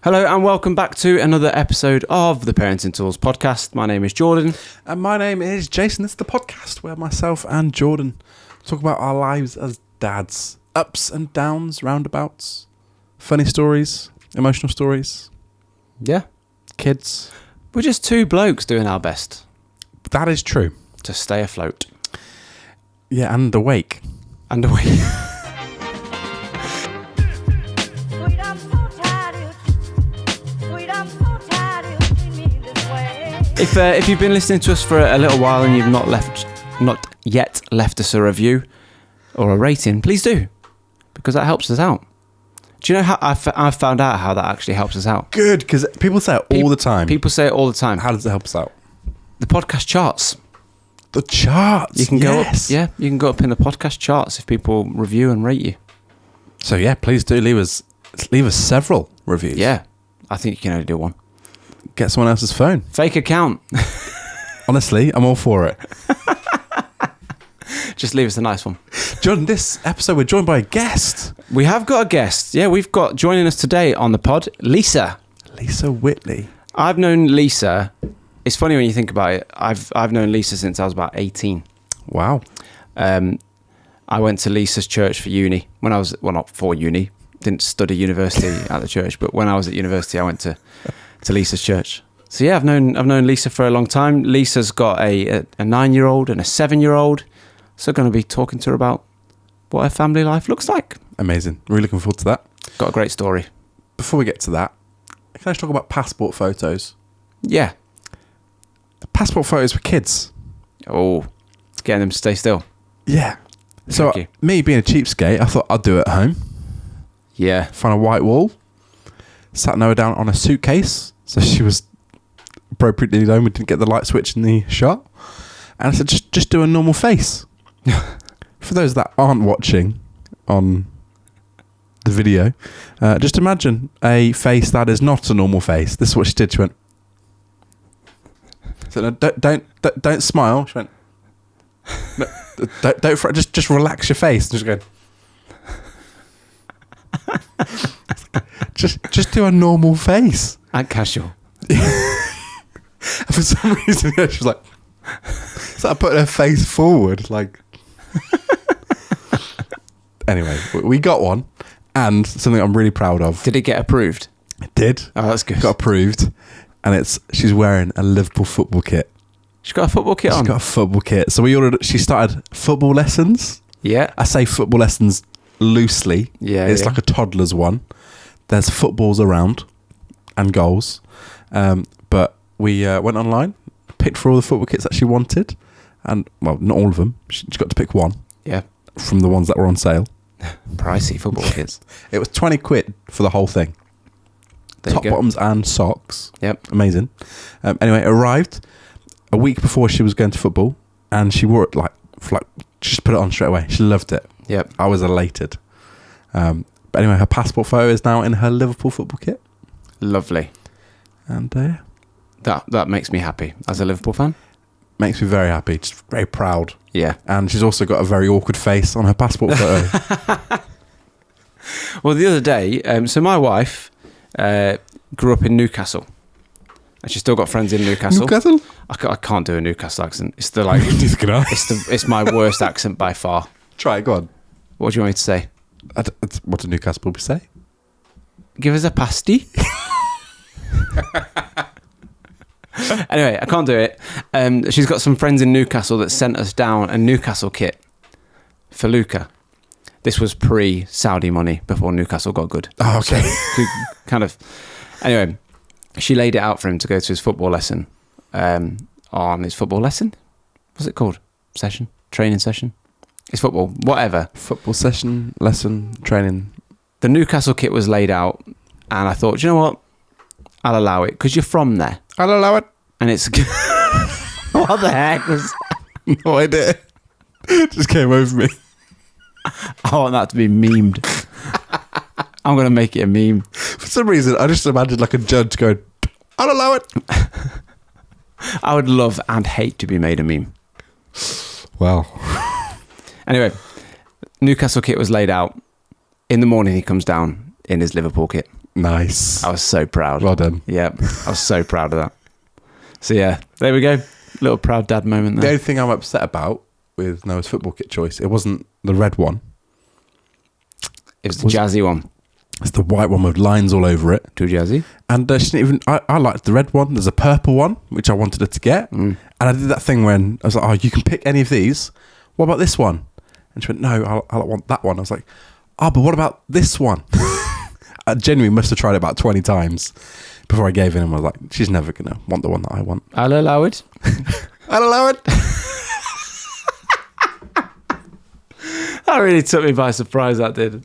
Hello and welcome back to another episode of the Parenting Tools podcast. My name is Jordan. And my name is Jason. This is the podcast where myself and Jordan talk about our lives as dads. Ups and downs, roundabouts, funny stories, emotional stories. Yeah. Kids. We're just two blokes doing our best That is true. to stay afloat. Yeah, and awake. And away. If you've been listening to us for a little while and you've not yet left us a review or a rating, please do, because that helps us out. Do you know how I've found out how that actually helps us out? Good, because people say it all the time. People say it all the time. How does it help us out? The podcast charts. The charts. You can go up, you can go up in the podcast charts if people review and rate you. So yeah, please do leave us several reviews. Yeah, I think you can only do one. Get someone else's phone. Fake account. Honestly, I'm all for it. Just leave us a nice one. Jordan, this episode we're joined by a guest. We have got a guest. Yeah, we've got joining us today on the pod, Lisa. Lisa Whitley. I've known Lisa. It's funny when you think about it. I've known Lisa since I was about 18. Wow. I went to Lisa's church for uni. Not for uni. Didn't study university at the church, but when I was at university, I went to Lisa's church. So yeah, I've known Lisa for a long time. Lisa's got a 9-year-old and a 7-year-old. So going to be talking to her about what her family life looks like. Amazing. Really looking forward to that. Got a great story. Before we get to that, can I just talk about passport photos? Yeah. The passport photos for kids. Oh, getting them to stay still. Yeah. So Tricky. Me being a cheapskate, I thought I'd do it at home. Yeah. Find a white wall. Sat Noah down on a suitcase. So she was appropriately alone. We didn't get the light switch in the shot. And I said, just do a normal face. For those that aren't watching on the video, just imagine a face that is not a normal face. This is what she did. She went. So no, don't smile. She went. No, don't just relax your face. Just go. just do a normal face. And casual. For some reason, she was like, started putting her face forward, like. Anyway, we got one, and something I'm really proud of. Did it get approved? It did. Oh, that's good. Got approved, and she's wearing a Liverpool football kit. She's got a football kit on. She's got a football kit. So she started football lessons. Yeah. I say football lessons loosely. Yeah. It's like a toddler's one. There's footballs around and goals. But we went online, picked for all the football kits that she wanted. And, well, not all of them. She got to pick one. Yeah. From the ones that were on sale. Pricey football kits. It was 20 quid for the whole thing. There Top, bottoms and socks. Yep. Amazing. Anyway, it arrived a week before she was going to football. And she wore it just put it on straight away. She loved it. Yep. I was elated. But anyway, her passport photo is now in her Liverpool football kit. Lovely. And yeah. That makes me happy as a Liverpool fan. Makes me very happy. Just very proud. Yeah. And she's also got a very awkward face on her passport photo. Well, the other day, so my wife grew up in Newcastle. And she's still got friends in Newcastle. Newcastle? I can't do a Newcastle accent. It's the like. It's my worst accent by far. Try it, go on. What do you want me to say? What did Newcastle people say? Give us a pasty. Anyway, I can't do it. She's got some friends in Newcastle that sent us down a Newcastle kit for Luca. This was pre-Saudi money, before Newcastle got good. Oh, okay. So, kind of. Anyway, she laid it out for him to go to his football lesson. On his football lesson? What's it called? Session? Training session? It's football. Whatever. Football session, lesson, training. The Newcastle kit was laid out, and I thought, do you know what? I'll allow it, because you're from there. I'll allow it. And it's... What the heck was... No idea. It just came over me. I want that to be memed. I'm going to make it a meme. For some reason, I just imagined like a judge going, I'll allow it. I would love and hate to be made a meme. Wow. Anyway, Newcastle kit was laid out. In the morning, he comes down in his Liverpool kit. Nice. I was so proud. Well done. Yeah, I was so proud of that. So yeah, there we go. Little proud dad moment The there. only thing I'm upset about with Noah's football kit choice, it wasn't the red one. It was the jazzy one. It's the white one with lines all over it. Too jazzy. And she didn't even. I liked the red one. There's a purple one which I wanted her to get, and I did that thing when I was like, "Oh, you can pick any of these. What about this one?" And she went, "No, I want that one." I was like, "Oh, but what about this one?" I genuinely must have tried it about 20 times before I gave in, and was like, "She's never gonna want the one that I want." I'll allow it. I'll allow it. That really took me by surprise. That did.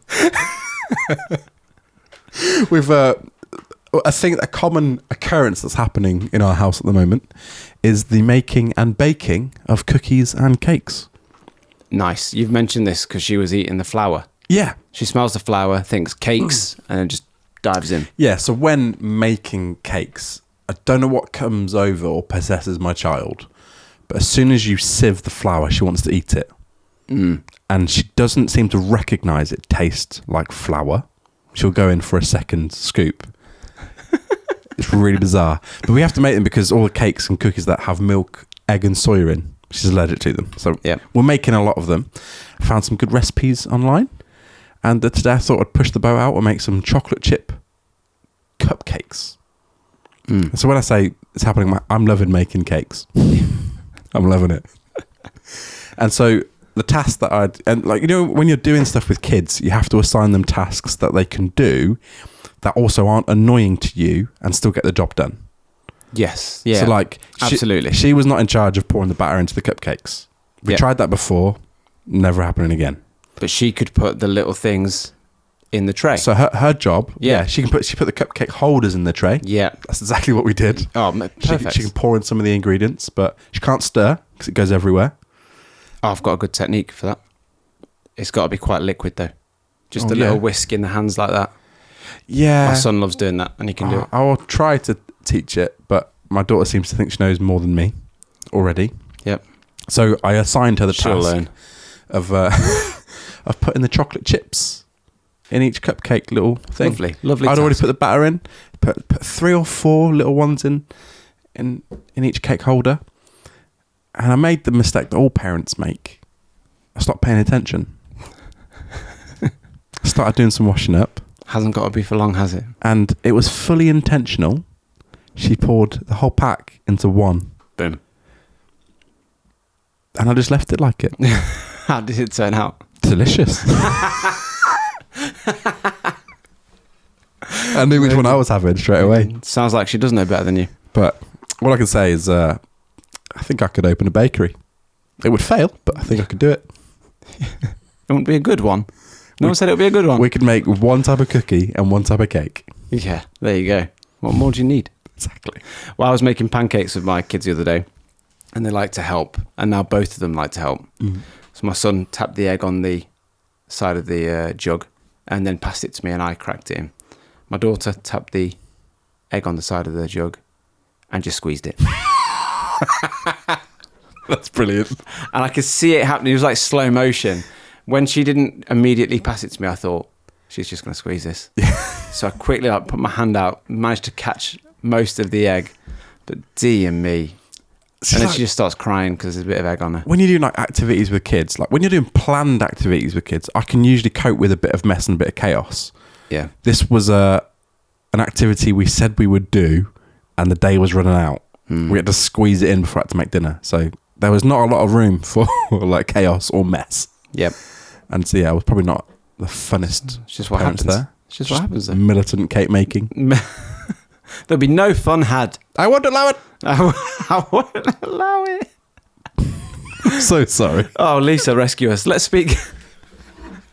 With a common occurrence that's happening in our house at the moment is the making and baking of cookies and cakes. Nice. You've mentioned this because she was eating the flour. Yeah. She smells the flour, thinks cakes, and then just dives in. Yeah, so when making cakes, I don't know what comes over or possesses my child, but as soon as you sieve the flour, she wants to eat it. And she doesn't seem to recognise it tastes like flour. She'll go in for a second scoop. It's really bizarre. But we have to make them because all the cakes and cookies that have milk, egg and soya in, she's allergic to them. So we're making a lot of them. I found some good recipes online. And today I thought I'd push the boat out and make some chocolate chip cupcakes. So when I say it's happening, I'm loving making cakes. I'm loving it. And so the task that when you're doing stuff with kids, you have to assign them tasks that they can do that also aren't annoying to you and still get the job done. Yes. Yeah. So absolutely. She was not in charge of pouring the batter into the cupcakes. We tried that before, never happening again. But she could put the little things in the tray. So her job, she put the cupcake holders in the tray. Yeah. That's exactly what we did. Oh, perfect. She can pour in some of the ingredients, but she can't stir because it goes everywhere. Oh, I've got a good technique for that. It's got to be quite liquid though. Just a little whisk in the hands like that. Yeah. My son loves doing that and he can do it. I will try to teach it, but my daughter seems to think she knows more than me already. Yep. So I assigned her the She'll task learn. of of putting the chocolate chips in each cupcake little thing. Lovely I'd already task. put the batter in, put 3 or 4 little ones in each cake holder. And I made the mistake that all parents make. I stopped paying attention. I started doing some washing up. Hasn't got to be for long, has it? And it was fully intentional. She poured the whole pack into one. Boom. And I just left it like it. How did it turn out? Delicious. I knew which one I was having straight away. Sounds like she does know better than you. But all I can say is I think I could open a bakery. It would fail, but I think I could do it. It wouldn't be a good one. No one said it would be a good one. We could make one type of cookie and one type of cake. Yeah, there you go. What more do you need? Exactly. Well, I was making pancakes with my kids the other day and they like to help. And now both of them like to help. So my son tapped the egg on the side of the jug and then passed it to me and I cracked it in. My daughter tapped the egg on the side of the jug and just squeezed it. That's brilliant. And I could see it happening. It was like slow motion. When she didn't immediately pass it to me, I thought, she's just going to squeeze this. So I quickly put my hand out, managed to catch most of the egg. But dear me. And then she just starts crying because there's a bit of egg on her. When you're doing activities with kids, like when you're doing planned activities with kids, I can usually cope with a bit of mess and a bit of chaos. Yeah. This was an activity we said we would do and the day was running out. We had to squeeze it in before I had to make dinner. So there was not a lot of room for chaos or mess. Yep. And so it was probably not the funnest. It's just what happens there. It's just what happens there. Militant cake making. There'll be no fun had. I won't allow it. I won't allow it. So sorry. Oh, Lisa, rescue us. Let's speak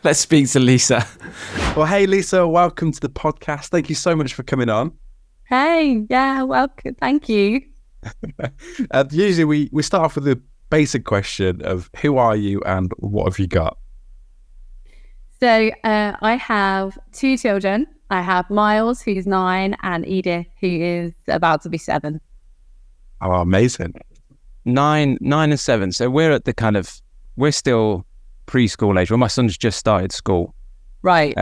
to Lisa. Well, hey, Lisa, welcome to the podcast. Thank you so much for coming on. Hey, yeah, welcome. Thank you. Usually we start off with the basic question of who are you and what have you got? So I have 2 children. I have Miles, who's 9, and Edith, who is about to be 7. Oh, amazing. 9 and 7. So we're at we're still preschool age. Well, my son's just started school. Right.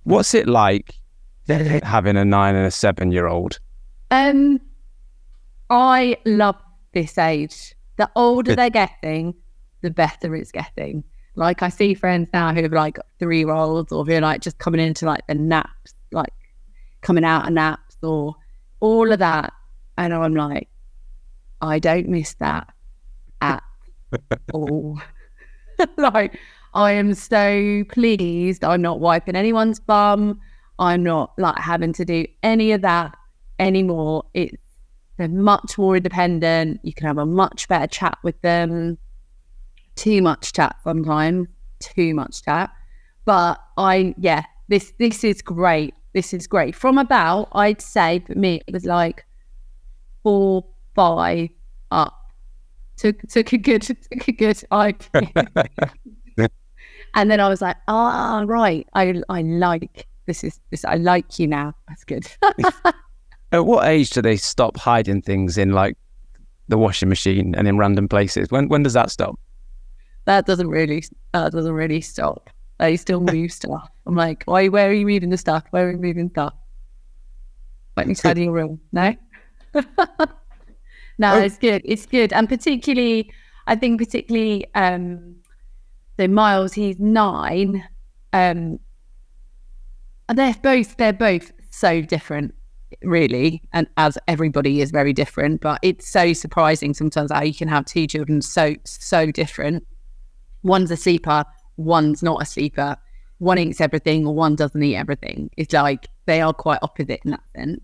What's it like having a 9 and a 7-year-old? I love this age. The older they're getting, the better it's getting. Like I see friends now who have like 3-year-olds or who are like just coming into like the naps, like coming out of naps or all of that. And I'm like, I don't miss that at all. Like, I am so pleased I'm not wiping anyone's bum. I'm not like having to do any of that anymore. They're much more independent. You can have a much better chat with them. Too much chat sometimes. Too much chat. But this is great. This is great. From about, I'd say for me, it was like 4, 5 up. Took a good and then I was like, right. I like this. I like you now. That's good. At what age do they stop hiding things in like the washing machine and in random places? When does that stop? That doesn't really stop. They still move stuff. I'm like, where are you moving the stuff? Where are you moving stuff? Let me tidy your room. No? No, It's good. It's good. And I think so Miles, he's 9. And they're both so different, really. And as everybody is very different, but it's so surprising sometimes how you can have 2 children so different. One's a sleeper, one's not a sleeper. One eats everything or one doesn't eat everything. It's like they are quite opposite in that sense.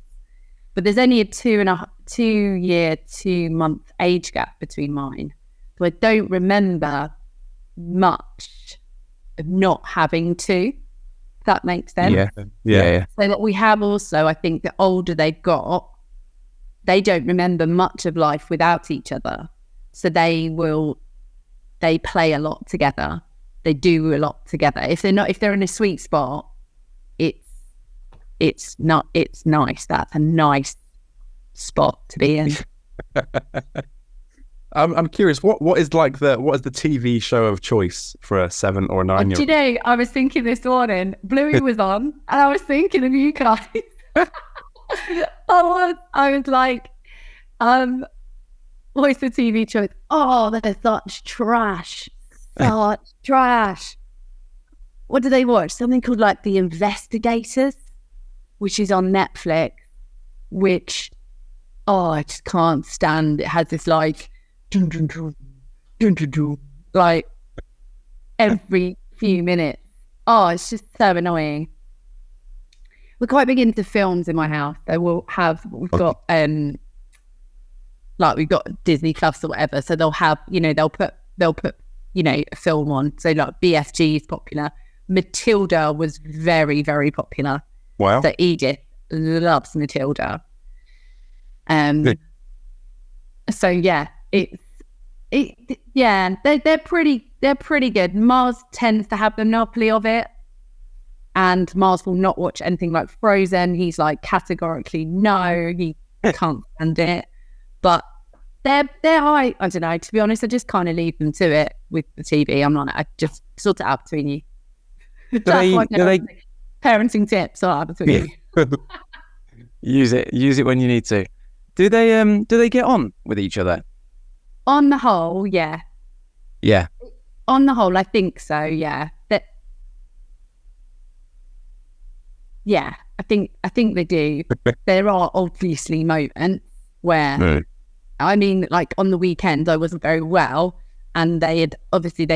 But there's only a 2-year, 2-month age gap between mine. So I don't remember much of not having to, if that makes sense. Yeah. So that we have also, I think the older they've got, they don't remember much of life without each other. So they play a lot together. They do a lot together. If they're in a sweet spot, it's nice. That's a nice spot to be in. I'm curious. What is the TV show of choice for a 7 or a 9-year-old? Do you know? I was thinking this morning. Bluey was on, and I was thinking of you guys. I was like, what's the TV choice? Oh, they're such trash. Such trash. What do they watch? Something called like The Investigators, which is on Netflix, which, I just can't stand. It has this like, like every few minutes. Oh, it's just so annoying. We're quite big into films in my house. We've got Disney Plus or whatever. So they'll have, they'll put, a film on. So like BFG is popular. Matilda was very, very popular. Wow. So Edith loves Matilda. So yeah, they're pretty good. Mars tends to have the monopoly of it, and Mars will not watch anything like Frozen. He's like categorically no, he can't stand it. But I don't know, to be honest, I just kind of leave them to it with the TV. I'm like, I just sort it out between you. Parenting tips are between you. Use it when you need to. Do they get on with each other? On the whole, yeah. Yeah. On the whole, I think so, yeah. I think they do. There are obviously moments where, I mean, like on the weekend, I wasn't very well, and they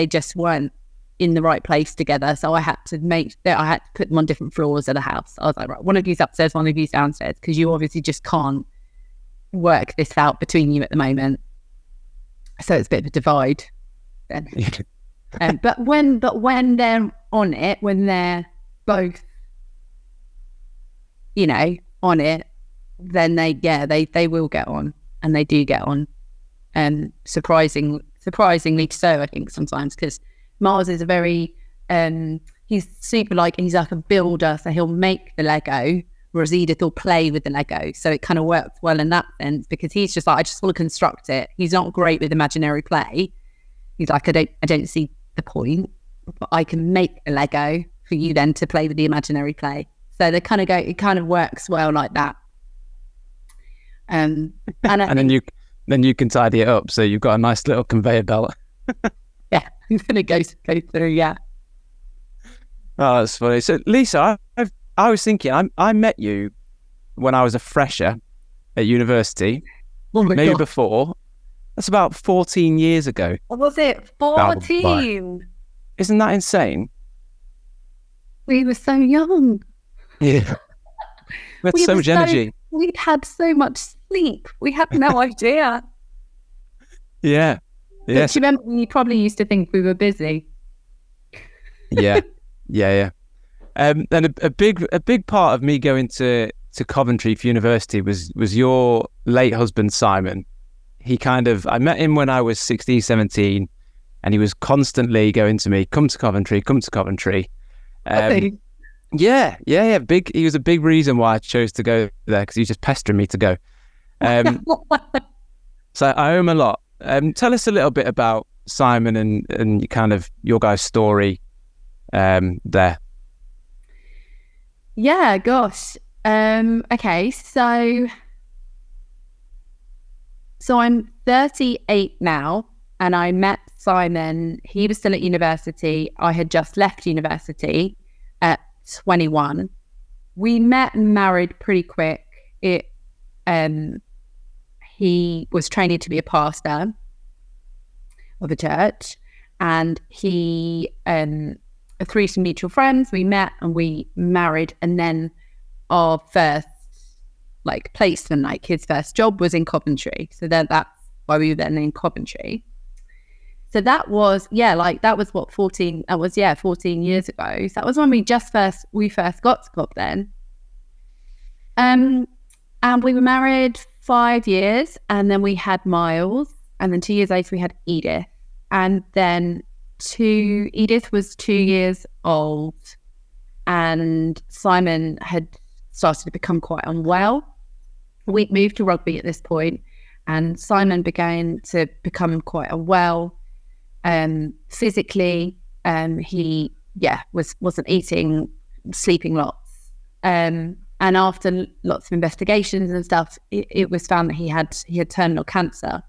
just weren't in the right place together. So I had to put them on different floors of the house. I was like, right, one of you's upstairs, one of you's downstairs, because you obviously just can't work this out between you at the moment. So it's a bit of a divide then. But when they're on it, when they're both, on it, then they will get on, and they do get on. Surprisingly so, I think, sometimes, because Mars is a very he's like a builder, so he'll make the Lego, whereas Edith will play with the Lego. So it kind of works well in that sense, because he's just like, I just want to construct it. He's not great with imaginary play. He's like, I don't see the point, but I can make a Lego for you then to play with the imaginary play. So they kind of go. It kind of works well like that. And then you can tidy it up, so you've got a nice little conveyor belt. Yeah, I'm gonna go through. Yeah. Oh, that's funny. So, Lisa, I was thinking, I met you when I was a fresher at university, Oh my maybe God. before. That's about 14 years ago. What was it? 14. Isn't that insane? We were so young. Yeah. We had so much energy. We'd had so much sleep. We had no idea. Yeah. Yes. Do you remember? You probably used to think we were busy. Yeah. And a big part of me going to Coventry for university was your late husband, Simon. I met him when I was 16, 17, and he was constantly going to me, come to Coventry. Yeah. He was a big reason why I chose to go there, because he was just pestering me to go. So I owe him a lot. Tell us a little bit about Simon and kind of your guys' story there. Yeah, gosh. Okay, so I'm 38 now, and I met Simon. He was still at university. I had just left university at 21. We met and married pretty quick. He was training to be a pastor of a church, and he through some mutual friends, we met and we married, and then our first placement, his first job was in Coventry. So that's why we were then in Coventry. So that was, that was what, 14 years ago. So that was when we first got to Cov then. And we were married 5 years, and then we had Miles, and then 2 years later we had Edith. And then Edith was 2 years old, and Simon had started to become quite unwell. We'd moved to Rugby at this point, and Simon began to become quite unwell physically. He wasn't eating, sleeping lots, and after lots of investigations and stuff, it was found that he had terminal cancer.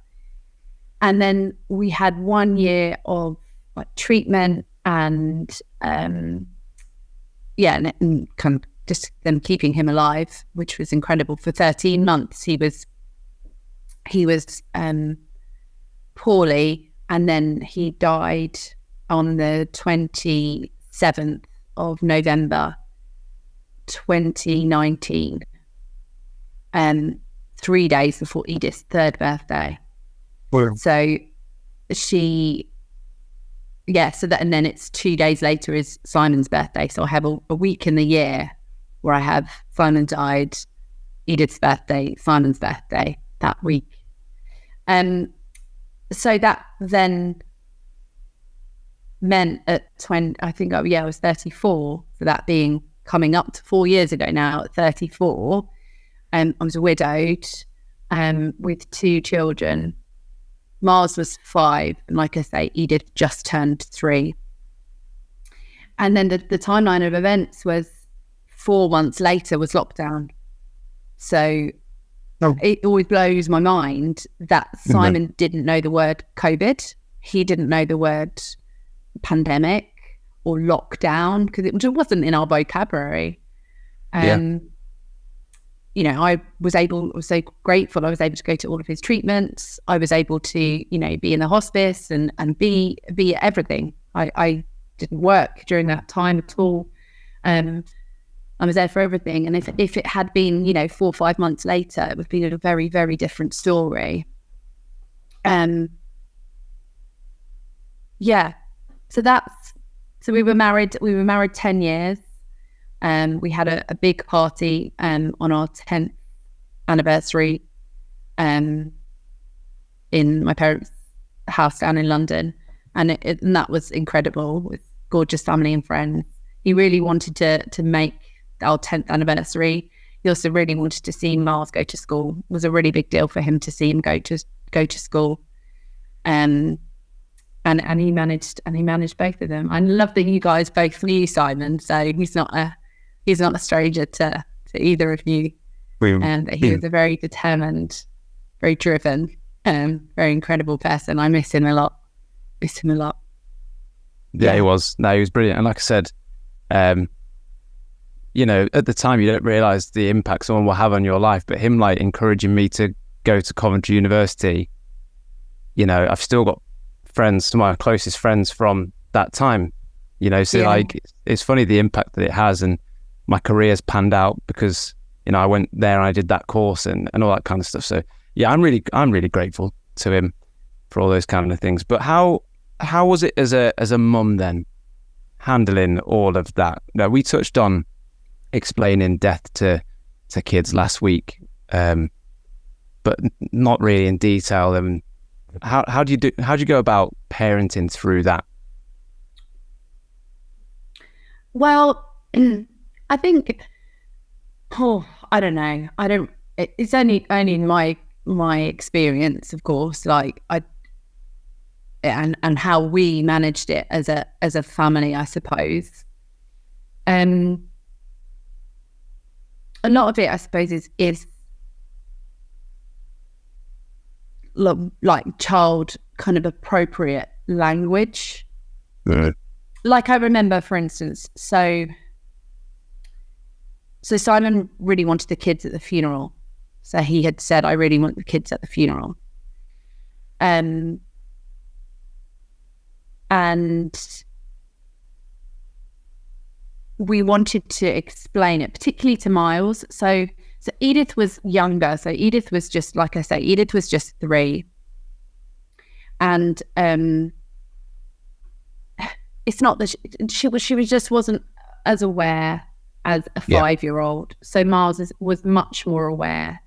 And then we had 1 year of treatment and kind of just them keeping him alive, which was incredible. For 13 months he was poorly, and then he died on the 27th of November 2019, 3 days before Edith's third birthday. Wow. So and then it's 2 days later is Simon's birthday. So I have a week in the year where I have Simon died, Edith's birthday, Simon's birthday that week. So that then meant at 20, I think, I was 34. So that being coming up to 4 years ago now, at 34, I was widowed with 2 children. Mars was 5, and like I say, Edith just turned 3. And then the timeline of events was 4 months later was lockdown. So it always blows my mind that Simon didn't know the word COVID. He didn't know the word pandemic or lockdown, because it just wasn't in our vocabulary. I was so grateful. I was able to go to all of his treatments. I was able to, be in the hospice and be everything. I didn't work during that time at all. I was there for everything. And if it had been, 4 or 5 months later, it would be a very, very different story. So we were married 10 years. We had a big party on our 10th anniversary in my parents' house down in London, and that was incredible, with gorgeous family and friends. He really wanted to make our 10th anniversary. He also really wanted to see Miles go to school. It was a really big deal for him to see him go to school, and he managed both of them. I love that you guys both knew Simon, so he's not he's not a stranger to either of you. And he was a very determined, very driven, very incredible person. I miss him a lot. Yeah, he was. No, he was brilliant. And like I said, you know, at the time you don't realise the impact someone will have on your life, but him like encouraging me to go to Coventry University, you know, I've still got friends, some of my closest friends from that time, you know, so like it's funny the impact that it has, and my career's panned out because, you know, I went there and I did that course and all that kind of stuff. So yeah, I'm really grateful to him for all those kind of things. But how was it as a mum then, handling all of that? Now, we touched on explaining death to kids last week, but not really in detail. And how do you go about parenting through that? Well, I think, I don't know. It's only in my experience, of course, like and how we managed it as a family, I suppose. A lot of it, I suppose, is like child kind of appropriate language. Right. Like I remember, for instance, so Simon really wanted the kids at the funeral. So he had said, I really want the kids at the funeral. And we wanted to explain it, particularly to Miles. So Edith was younger. So Edith was just, like I say, Edith was just 3. And it's not that she just wasn't as aware as a 5-year-old. So Miles was much more aware.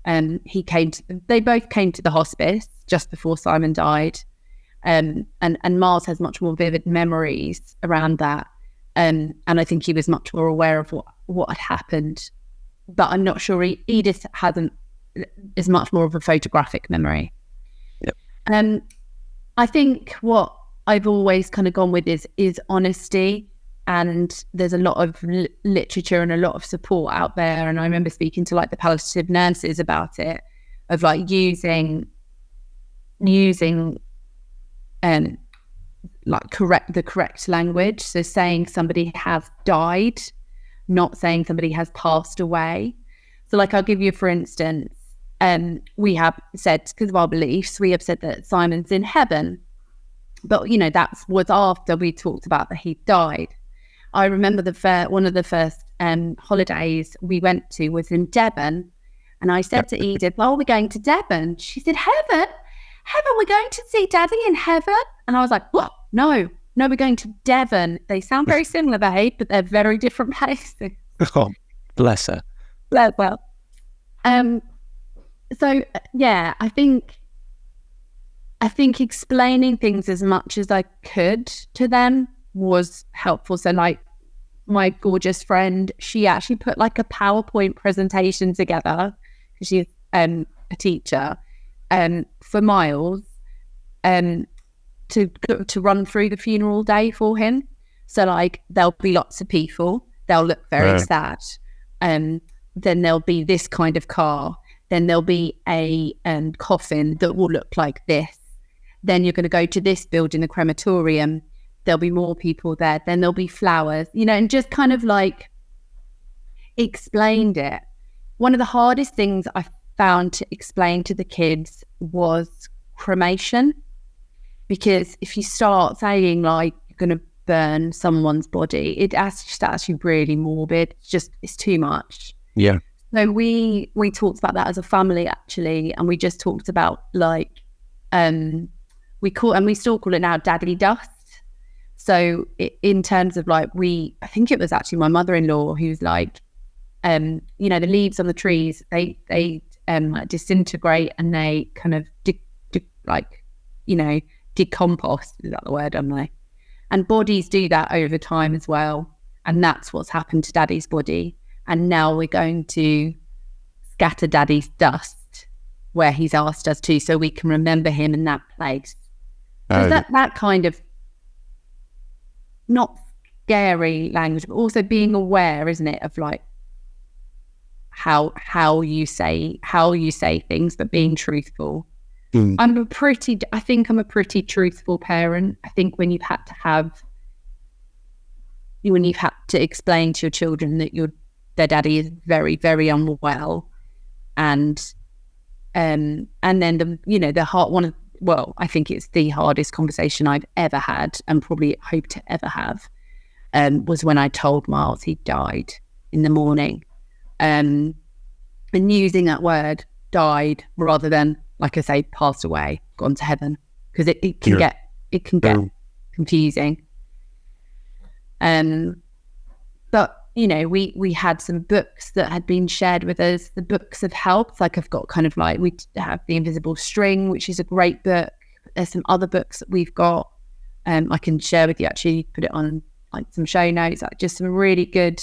They both came to the hospice just before Simon died. And Miles has much more vivid memories around that. And I think he was much more aware of what had happened. But I'm not sure Edith is much more of a photographic memory. Yep. I think what I've always kind of gone with is honesty. And there's a lot of literature and a lot of support out there. And I remember speaking to like the palliative nurses about it, of like using like the correct language. So saying somebody has died, not saying somebody has passed away. So like I'll give you, for instance, we have said, because of our beliefs, we have said that Simon's in heaven. But, you know, that was after we talked about that he died. I remember one of the first holidays we went to was in Devon. And I said to Edith, well, we're going to Devon. She said, heaven, we're going to see Daddy in heaven? And I was like, what? No, we're going to Devon. They sound very similar, babe, but they're very different places. Oh, bless her. Well, so yeah, I think explaining things as much as I could to them was helpful. So like my gorgeous friend, she actually put like a PowerPoint presentation together, because she's a teacher, for Miles, to run through the funeral day for him. So like there'll be lots of people, they'll look very sad, then there'll be this kind of car, then there'll be a coffin that will look like this, then you're going to go to this building, the crematorium, there'll be more people there, then there'll be flowers, you know, and just kind of like explained it. One of the hardest things I found to explain to the kids was cremation, because if you start saying like you're going to burn someone's body, it's actually really morbid. It's too much. Yeah. So we talked about that as a family actually, and we just talked about like we still call it now daddy dust. So in terms of like I think it was actually my mother-in-law who was like, you know, the leaves on the trees, they disintegrate and they kind of decompost, is that the word? And bodies do that over time as well. And that's what's happened to Daddy's body. And now we're going to scatter Daddy's dust where he's asked us to, so we can remember him in that place. So that kind of, not scary language, but also being aware, isn't it, of like how you say things, but being truthful. I think I'm a pretty truthful parent. I think when you've had to explain to your children that their daddy is very, very unwell, and then I think it's the hardest conversation I've ever had, and probably hope to ever have, was when I told Miles he died in the morning, and using that word "died" rather than, like I say, passed away, gone to heaven, because it can get confusing. But we had some books that had been shared with us. The books have helped. Like, I've got kind of like, we have The Invisible String, which is a great book. There's some other books that we've got. I can share with you, actually, put it on like some show notes, like just some really good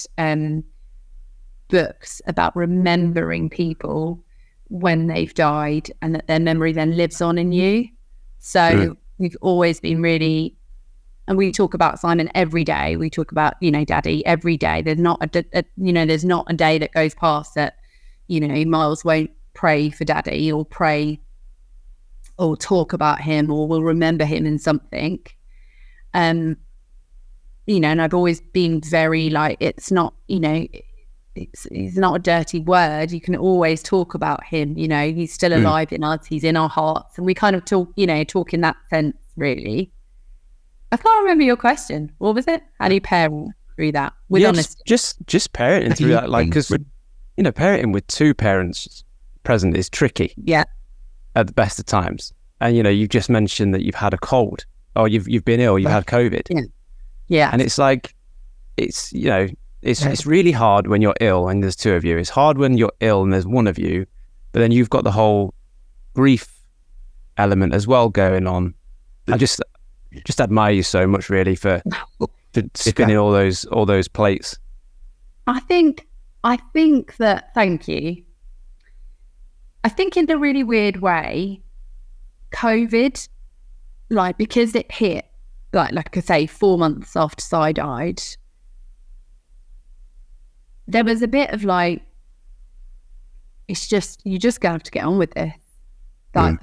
books about remembering people when they've died, and that their memory then lives on in you. So we've always been really, and we talk about Simon every day. We talk about, Daddy every day. There's not a day that goes past that, Miles won't pray for Daddy, or pray or talk about him, or will remember him in something. And I've always been very like, it's not, it's not a dirty word. You can always talk about him. He's still alive in us. He's in our hearts, and we kind of talk in that sense, really. I can't remember your question. What was it? How do you parent through that with honesty? Just parenting through that, like, because parenting with two parents present is tricky. Yeah. At the best of times, and you've just mentioned that you've had a cold, or you've been ill, you've had COVID. Yeah. And it's like, it's it's really hard when you're ill and there's two of you. It's hard when you're ill and there's one of you, but then you've got the whole grief element as well going on. I just admire you so much, really, for spinning all those plates. I think that, thank you. I think in a really weird way, COVID, like, because it hit, like I say, 4 months after Si died, there was a bit of like, it's just, you're just going to have to get on with this. Like,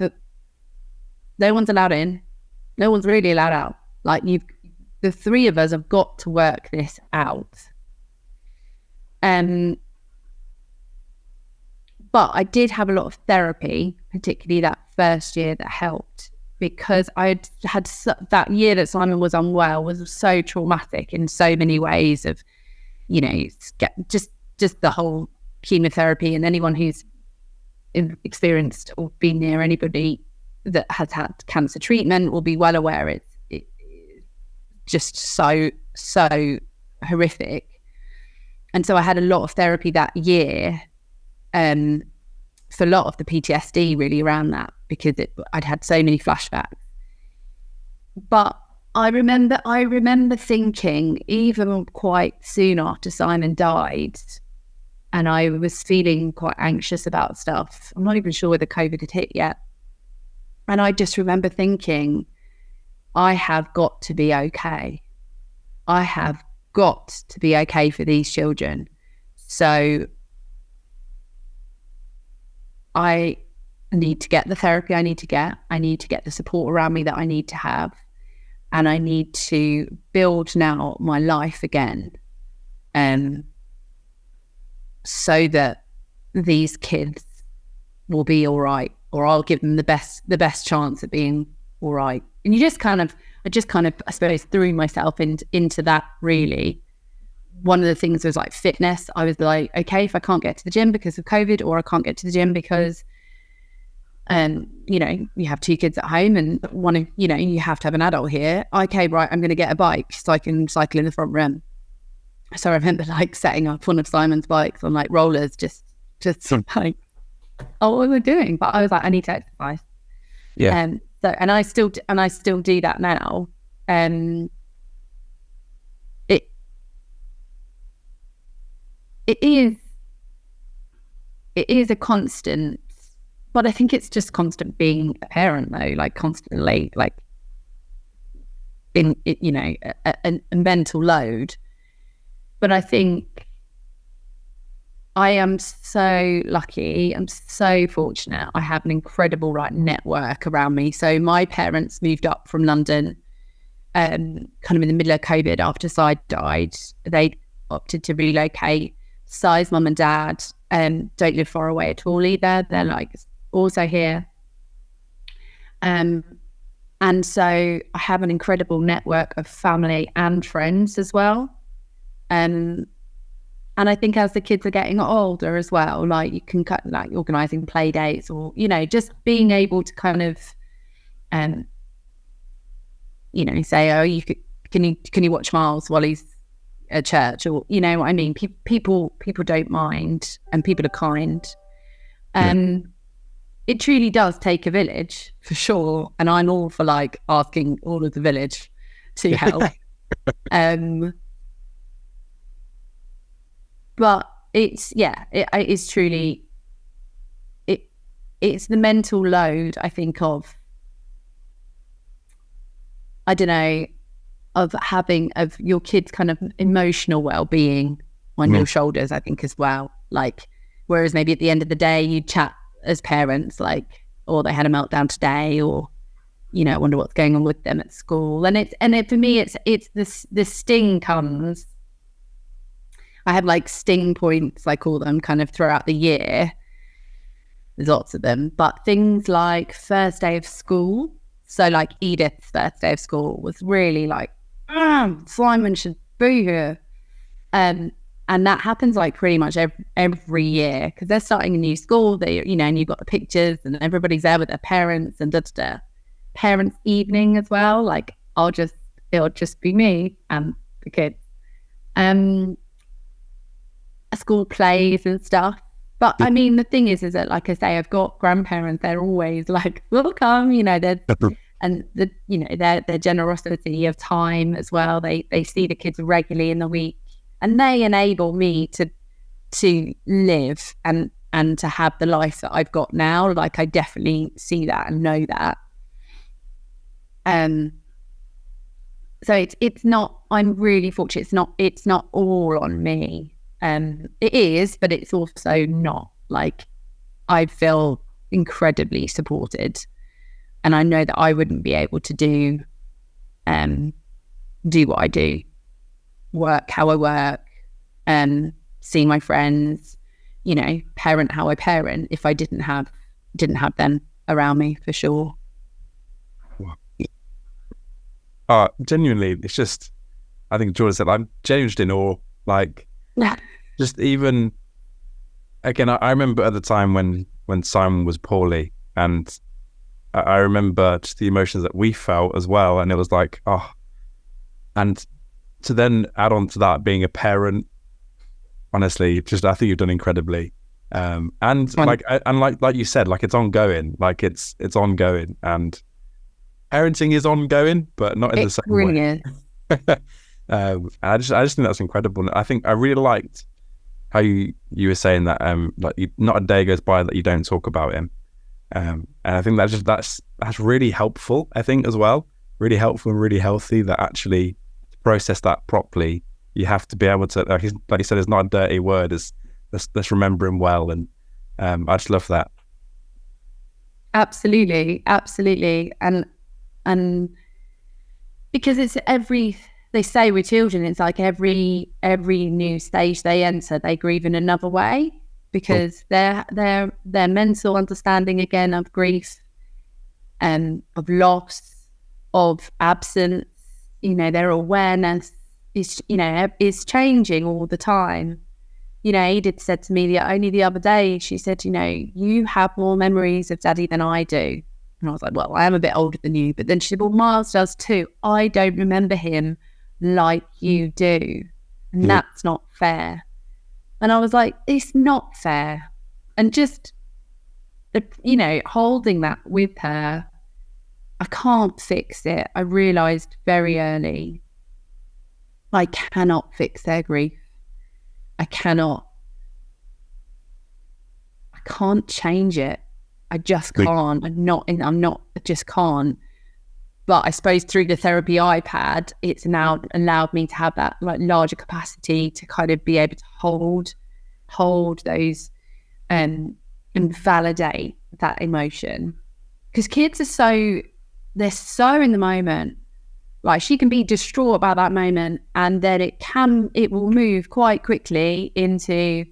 no one's allowed in. No one's really allowed out. Like, the three of us have got to work this out. But I did have a lot of therapy, particularly that first year, that helped, because I had that year that Simon was unwell was so traumatic in so many ways, of, just the whole chemotherapy, and anyone who's experienced or been near anybody that has had cancer treatment will be well aware it's just so horrific. And so I had a lot of therapy that year, for a lot of the PTSD really around that, because I'd had so many flashbacks. But I remember thinking, even quite soon after Simon died, and I was feeling quite anxious about stuff. I'm not even sure whether COVID had hit yet. And I just remember thinking, I have got to be okay. I have got to be okay for these children. So I need to get the therapy I need to get. I need to get the support around me that I need to have. And I need to build now my life again. So that these kids will be all right, or I'll give them the best chance at being all right. And I just kind of, I suppose, threw myself into that, really. One of the things was like fitness. I was like, okay, if I can't get to the gym because of COVID, or I can't get to the gym because, you have two kids at home and one, you have to have an adult here. Okay, right, I'm going to get a bike so I can cycle in the front room. So I remember like setting up one of Simon's bikes on like rollers, just like, oh, what was I doing? But I was like, I need to exercise. Yeah. So, and I still do that now. It is a constant, but I think it's just constant being a parent, though, like constantly, like a mental load. But I think I am so lucky. I'm so fortunate. I have an incredible network around me. So my parents moved up from London, kind of in the middle of COVID after Cy died. They opted to relocate. Cy's mum and dad don't live far away at all either. They're also here. And so I have an incredible network of family and friends as well. And I think as the kids are getting older as well, you can organising play dates or, just being able to kind of, say, oh, can you watch Miles while he's at church, or, what I mean? People don't mind, and people are kind. It truly does take a village, for sure. And I'm all for asking all of the village to help. But it's truly, it's the mental load, I think, of your kids' kind of emotional well-being on your shoulders, I think, as well. Whereas maybe at the end of the day, you chat as parents, or they had a meltdown today, or, I wonder what's going on with them at school. For me, it's the sting comes. I have sting points, I call them, kind of throughout the year. There's lots of them, but things like first day of school. So Edith's first day of school was really Simon should be here. And that happens pretty much every year, because they're starting a new school, and you've got the pictures and everybody's there with their parents and parents' evening as well. It'll just be me and the kids. School plays and stuff. But I mean, the thing is that, like I say, I've got grandparents. They're always welcome. Their generosity of time as well. They see the kids regularly in the week, and they enable me to live and to have the life that I've got now. I definitely see that and know that. So it's not. I'm really fortunate. It's not all on me. It is, but it's also not. I feel incredibly supported, and I know that I wouldn't be able to do what I do, work how I work, see my friends, parent how I parent, if I didn't have them around me, for sure. Genuinely, it's just, I think Jordan said, I'm genuinely in awe. Just even, again, I remember at the time when Simon was poorly, and I remember just the emotions that we felt as well, and it was and to then add on to that, being a parent, honestly, just, I think you've done incredibly. And like you said, it's ongoing, it's ongoing, and parenting is ongoing, but not in the same way. I just think that's incredible. And I think I really liked how you were saying that not a day goes by that you don't talk about him, and I think that's really helpful, I think, as well. Really helpful and really healthy, that actually to process that properly, you have to be able to, like you said, it's not a dirty word, let's remember him well. And I just love that. Absolutely and because it's they say with children, it's every new stage they enter, they grieve in another way, because their mental understanding, again, of grief and of loss, of absence, their awareness is changing all the time. Edith said to me only the other day, she said, you have more memories of Daddy than I do. And I was like, well, I am a bit older than you. But then she said, well, Miles does too. I don't remember him like you do, and that's not fair. And I was like, it's not fair. And just holding that with her, I can't fix it. I realized very early, I cannot fix their grief. I can't change it. I just can't. I just can't. But I suppose through the therapy iPad, it's now allowed me to have that like larger capacity to kind of be able to hold those and validate that emotion. Because kids they're so in the moment. Like she can be distraught about that moment, and then it will move quite quickly into,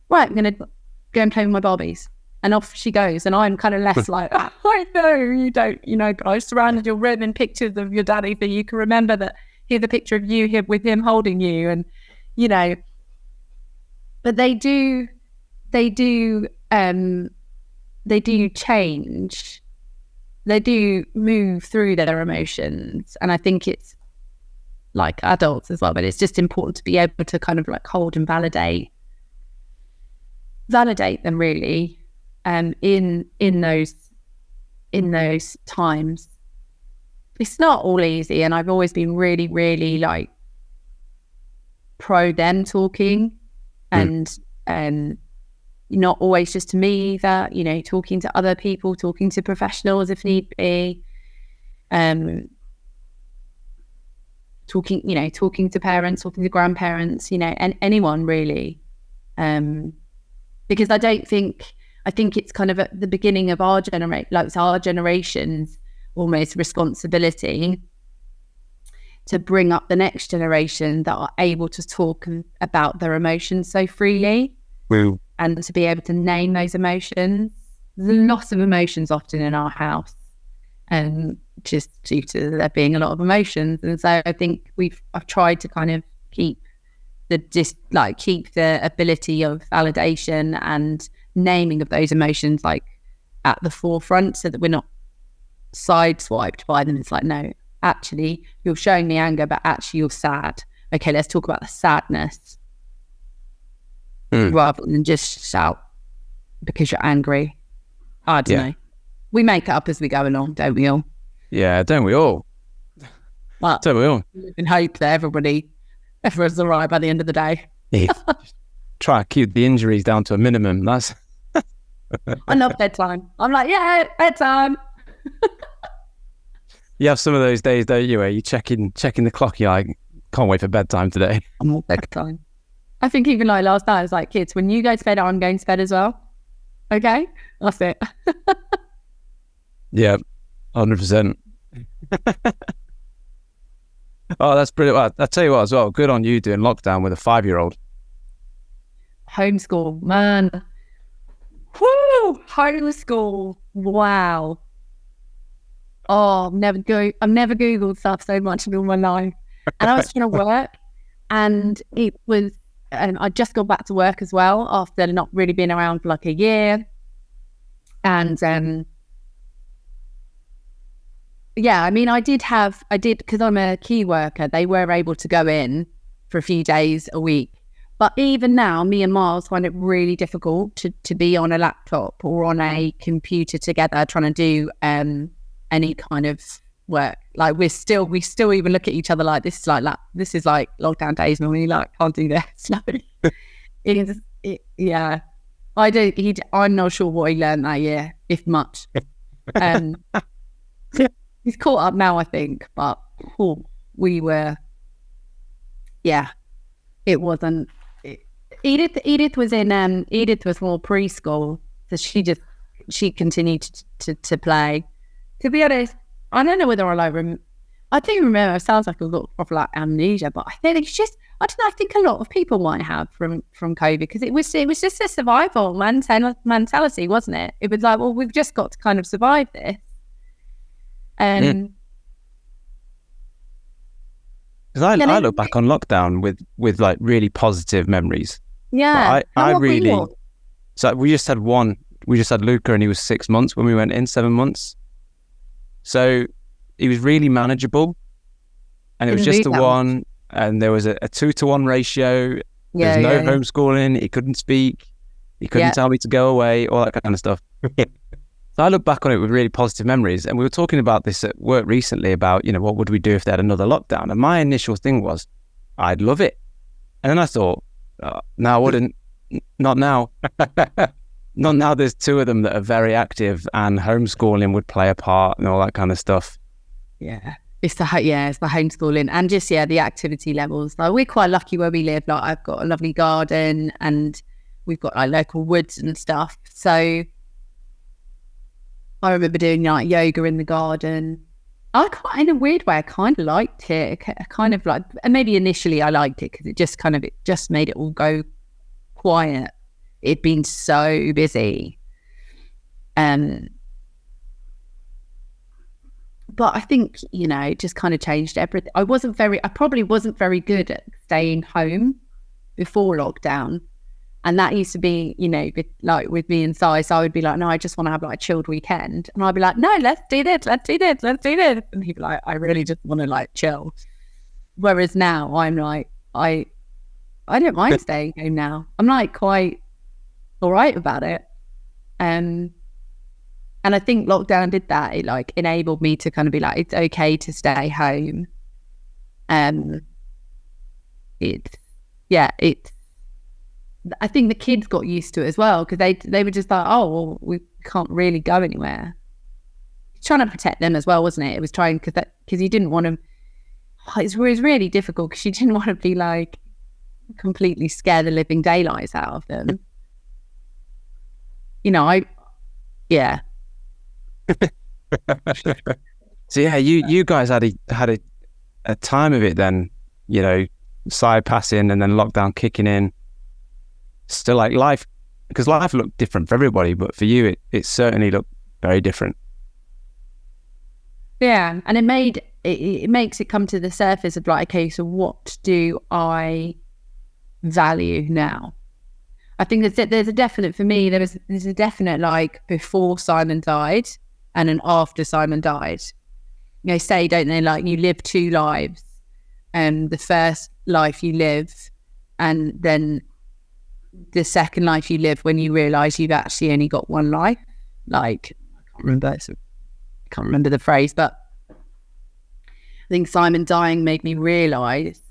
right, I'm going to go and play with my Barbies. And off she goes. And I'm kind of less like, oh, I know you don't, but I surrounded your room in pictures of your daddy so you can remember that. Here's a picture of you here with him holding you. And, but they do change. They do move through their emotions. And I think it's like adults as well, but it's just important to be able to kind of like hold and validate them really. In those times, it's not all easy, and I've always been really, really like pro them talking, and not always just to me either. Talking to other people, talking to professionals if need be, talking to parents, talking to grandparents, and anyone really, because I think it's kind of at the beginning of our generation, like it's our generation's almost responsibility to bring up the next generation that are able to talk about their emotions so freely. Well, and to be able to name those emotions. There's a lot of emotions often in our house, just due to there being a lot of emotions. And so I think I've tried to kind of keep the ability of validation and naming of those emotions like at the forefront, so that we're not sideswiped by them. It's like, no, actually you're showing me anger, but actually you're sad. Okay, let's talk about the sadness, rather than just shout because you're angry. I don't know. We make it up as we go along, don't we all? Yeah, don't we all? But don't we all? And hope that everyone's all right by the end of the day. Yeah. Try to keep the injuries down to a minimum. That's I love bedtime. I'm like, yeah, bedtime. You have some of those days, don't you, where you checking the clock, you're like, can't wait for bedtime today. I'm all bedtime. I think even like last night, I was like, kids, when you go to bed, I'm going to bed as well. Okay? That's it. Yeah, 100%. Oh, that's brilliant. I'll tell you what as well, good on you doing lockdown with a 5-year-old. Homeschool, man. Woo! Homeschool. Wow. Oh, I've never Googled stuff so much in all my life. And I was trying to work, and it was, I just got back to work as well after not really being around for like a year. And yeah, I mean, I did because I'm a key worker, they were able to go in for a few days a week. But even now, me and Miles find it really difficult to be on a laptop or on a computer together trying to do any kind of work. Like we still even look at each other like this is like lockdown days when we like can't do this. Yeah, I do. I'm not sure what he learned that year, if much. He's caught up now, I think. But we were, yeah, it wasn't. Edith was more preschool, so she continued to play. To be honest, I don't know whether I do remember. It sounds like a lot of like amnesia, but I think it's just, I don't know. I think a lot of people might have from COVID, because it was just a survival mentality, wasn't it? It was like, well, we've just got to kind of survive this. Because I look back on lockdown with like really positive memories. Yeah, I really. So we just had Luca, and he was 6 months when we went in, 7 months. So he was really manageable, and it was just a one, and there was a 2-to-1 ratio. There was no homeschooling. He couldn't speak. He couldn't tell me to go away, all that kind of stuff. So I look back on it with really positive memories. And we were talking about this at work recently about, what would we do if they had another lockdown? And my initial thing was, I'd love it. And then I thought, no, I wouldn't. Not now. Not now. There's 2 of them that are very active, and homeschooling would play a part and all that kind of stuff. It's the homeschooling and just the activity levels. Like we're quite lucky where we live. Like I've got a lovely garden and we've got like local woods and stuff. So I remember doing like yoga in the garden. In a weird way, I kind of liked it. I kind of like, and maybe initially I liked it because it just made it all go quiet. It'd been so busy. But I think, it just kind of changed everything. I probably wasn't very good at staying home before lockdown. And that used to be, like with me and Si, I would be like, no, I just want to have like a chilled weekend. And I'd be like, no, let's do this. And he'd be like, I really just want to like chill. Whereas now I'm like, I don't mind staying home now. I'm like quite all right about it. And I think lockdown did that. It like enabled me to kind of be like, it's okay to stay home. I think the kids got used to it as well because they were just like, oh, well, we can't really go anywhere. Trying to protect them as well, wasn't it? It was trying because you didn't want to. It was really difficult because you didn't want to be like completely scare the living daylights out of them. So you guys had a time of it then, side passing and then lockdown kicking in. Still like life, because life looked different for everybody, but for you it certainly looked very different. Yeah, and it makes it come to the surface of like, okay, so what do I value now? I think there's a definite, for me, there's a definite like before Simon died and an after Simon died. Say, don't they, like you live two lives, and the first life you live, and then the second life you live when you realise you've actually only got one life. Like I can't remember the phrase, but I think Simon dying made me realise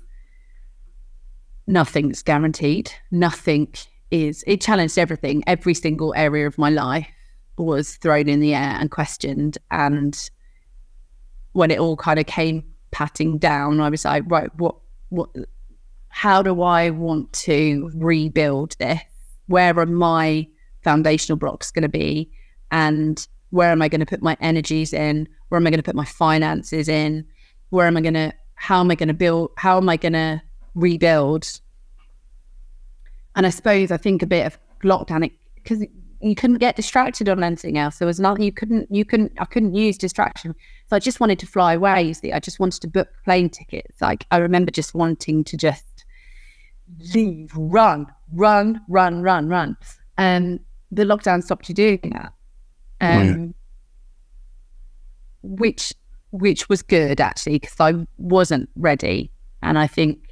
nothing's guaranteed. It challenged everything. Every single area of my life was thrown in the air and questioned. And when it all kind of came patting down, I was like, right, how do I want to rebuild this? Where are my foundational blocks going to be? And where am I going to put my energies in? Where am I going to put my finances in? How am I going to build? How am I going to rebuild? And I suppose I think a bit of lockdown, because you couldn't get distracted on anything else. There was nothing I couldn't use distraction. So I just wanted to fly away. You see, I just wanted to book plane tickets. Like I remember just wanting to just leave, run. And the lockdown stopped you doing that. Which was good actually, because I wasn't ready. And I think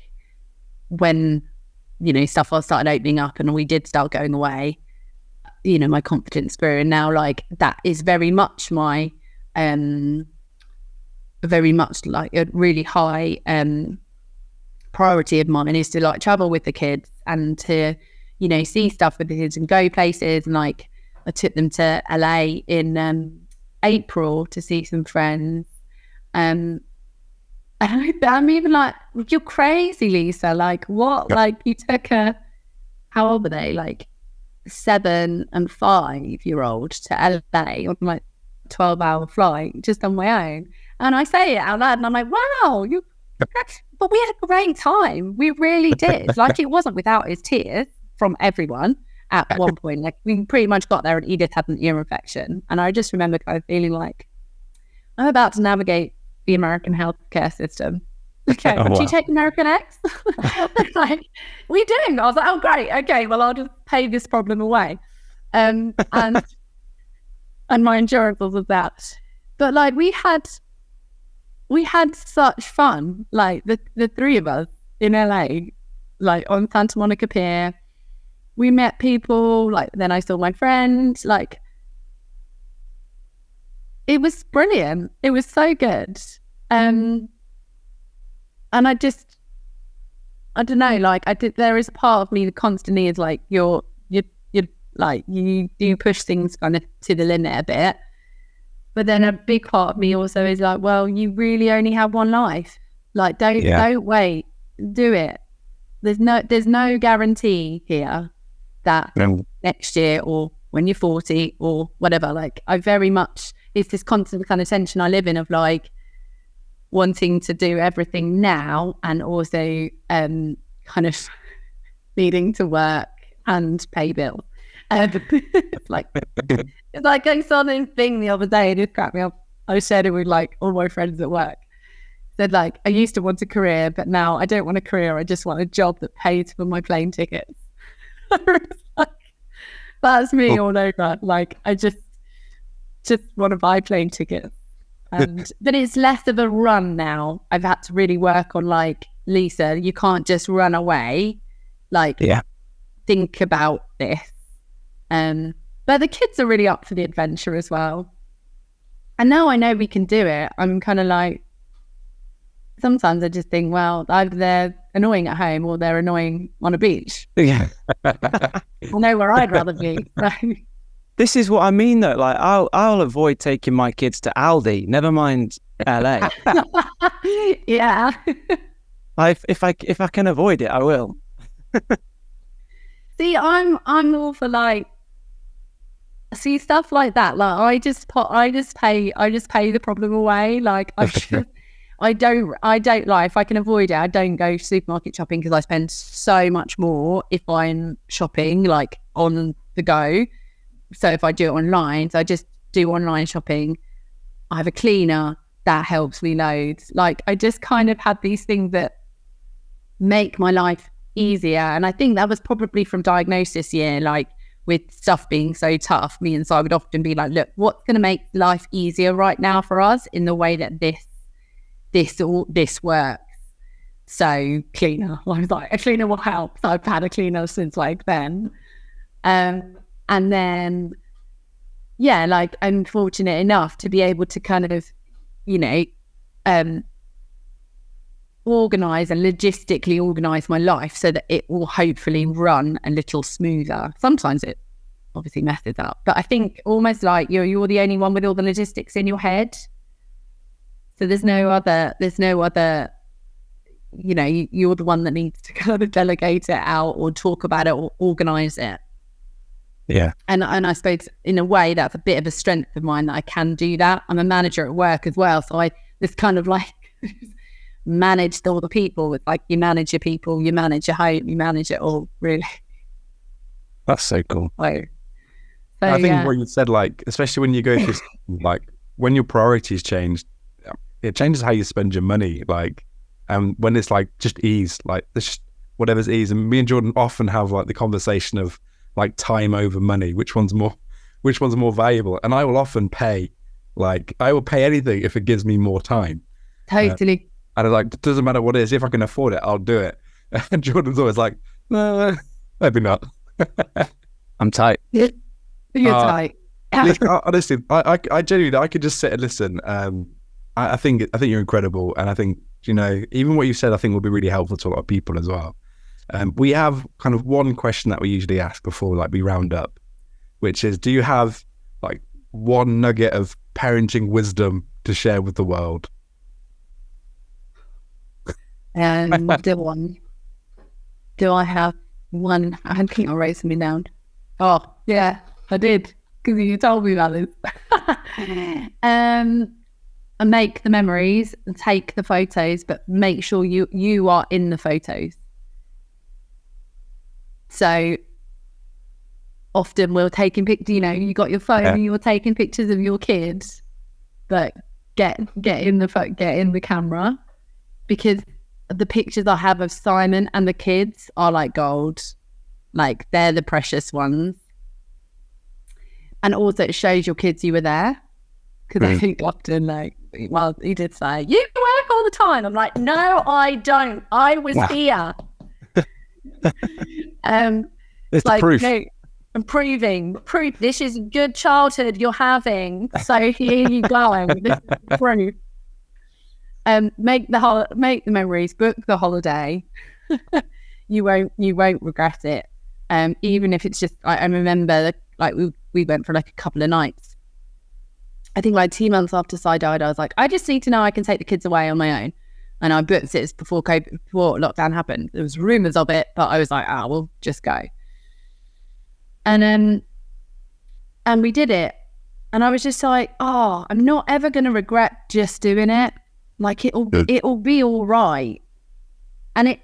when stuff started opening up and we did start going away, my confidence grew. And now like that is very much my very much like a really high priority of mine, is to like travel with the kids and to see stuff with the kids and go places. And like I took them to LA in April to see some friends. And I'm even like, you're crazy, Lisa. Like what? Like you took how old were they? Like 7 and 5-year-old to LA on like 12-hour flight just on my own. And I say it out loud and I'm like, wow, but we had a great time. We really did. Like it wasn't without his tears from everyone at one point. Like we pretty much got there and Edith had an ear infection. And I just remember kind of feeling like I'm about to navigate the American healthcare system. Okay, do you take American X? Like, we do. I was like, oh great, okay, well I'll just pay this problem away. And my endurance was that. But like we had such fun, like the three of us in LA, like on Santa Monica Pier. We met people, like then I saw my friends, like it was brilliant. It was so good. And I don't know, like there is a part of me that constantly is like, you're like, you do push things kind of to the limit a bit. But then a big part of me also is like, well, you really only have one life. Like, don't wait, do it. There's no guarantee here that next year or when you're 40 or whatever. Like, I very much, it's this constant kind of tension I live in of like wanting to do everything now and also kind of needing to work and pay bills. It's like I saw this thing the other day, and it cracked me up. I shared it with like all my friends at work. Said like, I used to want a career, but now I don't want a career. I just want a job that pays for my plane tickets. Like, that's me all over. Like, I just want to buy plane tickets. But it's less of a run now. I've had to really work on like, Lisa, you can't just run away. Like, think about this. But the kids are really up for the adventure as well. And now I know we can do it. I'm kind of like, sometimes I just think, well, either they're annoying at home or they're annoying on a beach. Yeah. I know where I'd rather be. So. This is what I mean though. Like, I'll avoid taking my kids to Aldi, never mind LA. Yeah. If I can avoid it, I will. See, I'm all for like, see, stuff like that. Like, I just pay the problem away. Like, I don't like, if I can avoid it, I don't go supermarket shopping because I spend so much more if I'm shopping like on the go. So if I do it online, so I just do online shopping. I have a cleaner that helps me loads. Like, I just kind of had these things that make my life easier. And I think that was probably from diagnosis year, like with stuff being so tough, me and Si would often be like, look, what's going to make life easier right now for us in the way that this works? So cleaner. I was like, a cleaner will help. So I've had a cleaner since like then. And then, yeah, like I'm fortunate enough to be able to kind of, you know, organise and logistically organise my life so that it will hopefully run a little smoother. Sometimes it obviously messes up, but I think almost like you're the only one with all the logistics in your head. So there's no other, you know, you're the one that needs to kind of delegate it out or talk about it or organise it. Yeah. And I suppose in a way that's a bit of a strength of mine that I can do that. I'm a manager at work as well. So this kind of like managed all the people. It's like you manage your people, you manage your home, you manage it all, really. That's so cool. So I think what you said, like, especially when you go through, like, when your priorities change, it changes how you spend your money. Like, and when it's like just ease, like just whatever's ease. And me and Jordan often have like the conversation of like time over money, which one's more valuable. And I will often pay, like, I will pay anything if it gives me more time. Totally. And I'm like, it doesn't matter what it is. If I can afford it, I'll do it. And Jordan's always like, no, maybe not. I'm tight. You're tight. Honestly, I genuinely, I could just sit and listen. I think you're incredible. And I think, you know, even what you said, I think will be really helpful to a lot of people as well. We have kind of one question that we usually ask before like we round up, which is, do you have like one nugget of parenting wisdom to share with the world? Do I have one? I think you're raising me down. Oh yeah, I did, because you told me about this. And make the memories and take the photos, but make sure you are in the photos. So often we're taking pictures, you know, you got your phone and you're taking pictures of your kids, but get in the camera, because the pictures I have of Simon and the kids are like gold. Like, they're the precious ones. And also it shows your kids you were there. Because I think often, like, well, he did say, you work all the time. I'm like, no, I don't. I was here. It's like, proof. No, I'm proof. This is good childhood you're having. So here you go. This is proof. Make the memories, book the holiday. You won't regret it. Even if it's just, I remember like we went for like a couple of nights, I think like 2 months after Si died, I was like, I just need to know I can take the kids away on my own. And I booked it before lockdown happened. There was rumours of it, but I was like, we'll just go. And we did it. And I was just like, I'm not ever going to regret just doing it. Like it'll be all right. And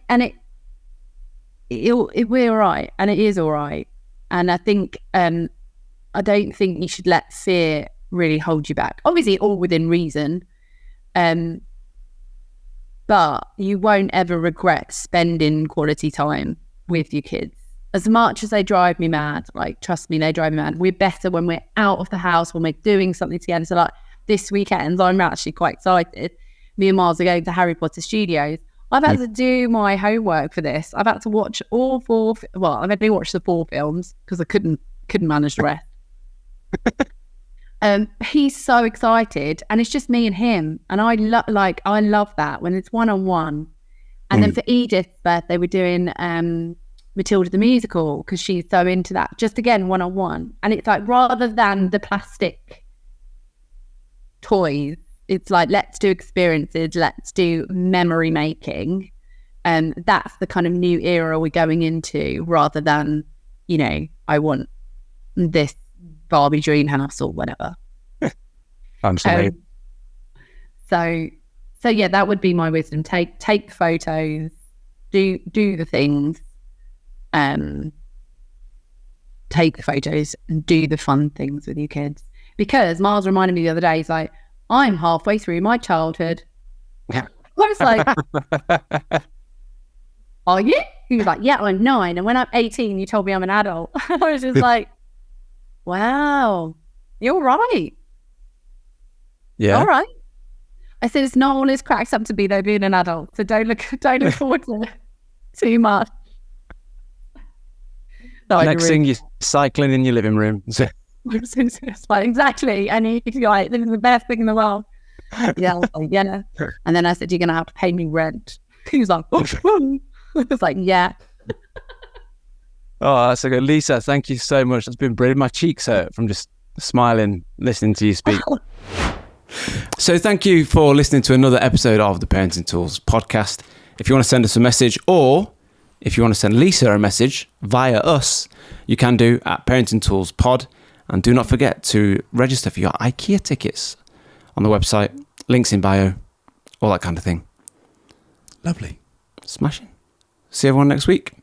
it'll be all right. And it is all right. And I think, I don't think you should let fear really hold you back. Obviously, all within reason. But you won't ever regret spending quality time with your kids. As much as they drive me mad, like, trust me, they drive me mad. We're better when we're out of the house, when we're doing something together. So like this weekend, I'm actually quite excited. Me and Miles are going to Harry Potter Studios. I've had to do my homework for this. I've had to watch all 4. Well, I've had to watch the 4 films because I couldn't manage the rest. He's so excited, and it's just me and him. And I love that when it's one-on-one. And then for Edith's birthday, we're doing Matilda the musical because she's so into that. Just again, one-on-one. And it's like, rather than the plastic toys, it's like, let's do experiences, let's do memory making. And that's the kind of new era we're going into, rather than, I want this Barbie dream house or whatever. Absolutely. So yeah, that would be my wisdom. Take photos, do the things, take the photos and do the fun things with your kids. Because Miles reminded me the other day, he's like, I'm halfway through my childhood. I was like, are you? He was like, yeah, I'm 9. And when I'm 18, you told me I'm an adult. I was just like, wow, you're right. Yeah. All right. I said, it's not all it's cracked up to be, though, being an adult. So don't look forward to it too much. Next thing, you're cycling in your living room. It's like, exactly. And he's like, this is the best thing in the world. Yeah, I was like, yeah. And then I said, you're going to have to pay me rent. He was like, oh. I was like, yeah. Oh, that's so good. Lisa, thank you so much. It's been brilliant. My cheeks hurt from just smiling, listening to you speak. So thank you for listening to another episode of the Parenting Tools podcast. If you want to send us a message, or if you want to send Lisa a message via us, you can do at Parenting Tools Pod. And do not forget to register for your IKEA tickets on the website, links in bio, all that kind of thing. Lovely. Smashing. See everyone next week.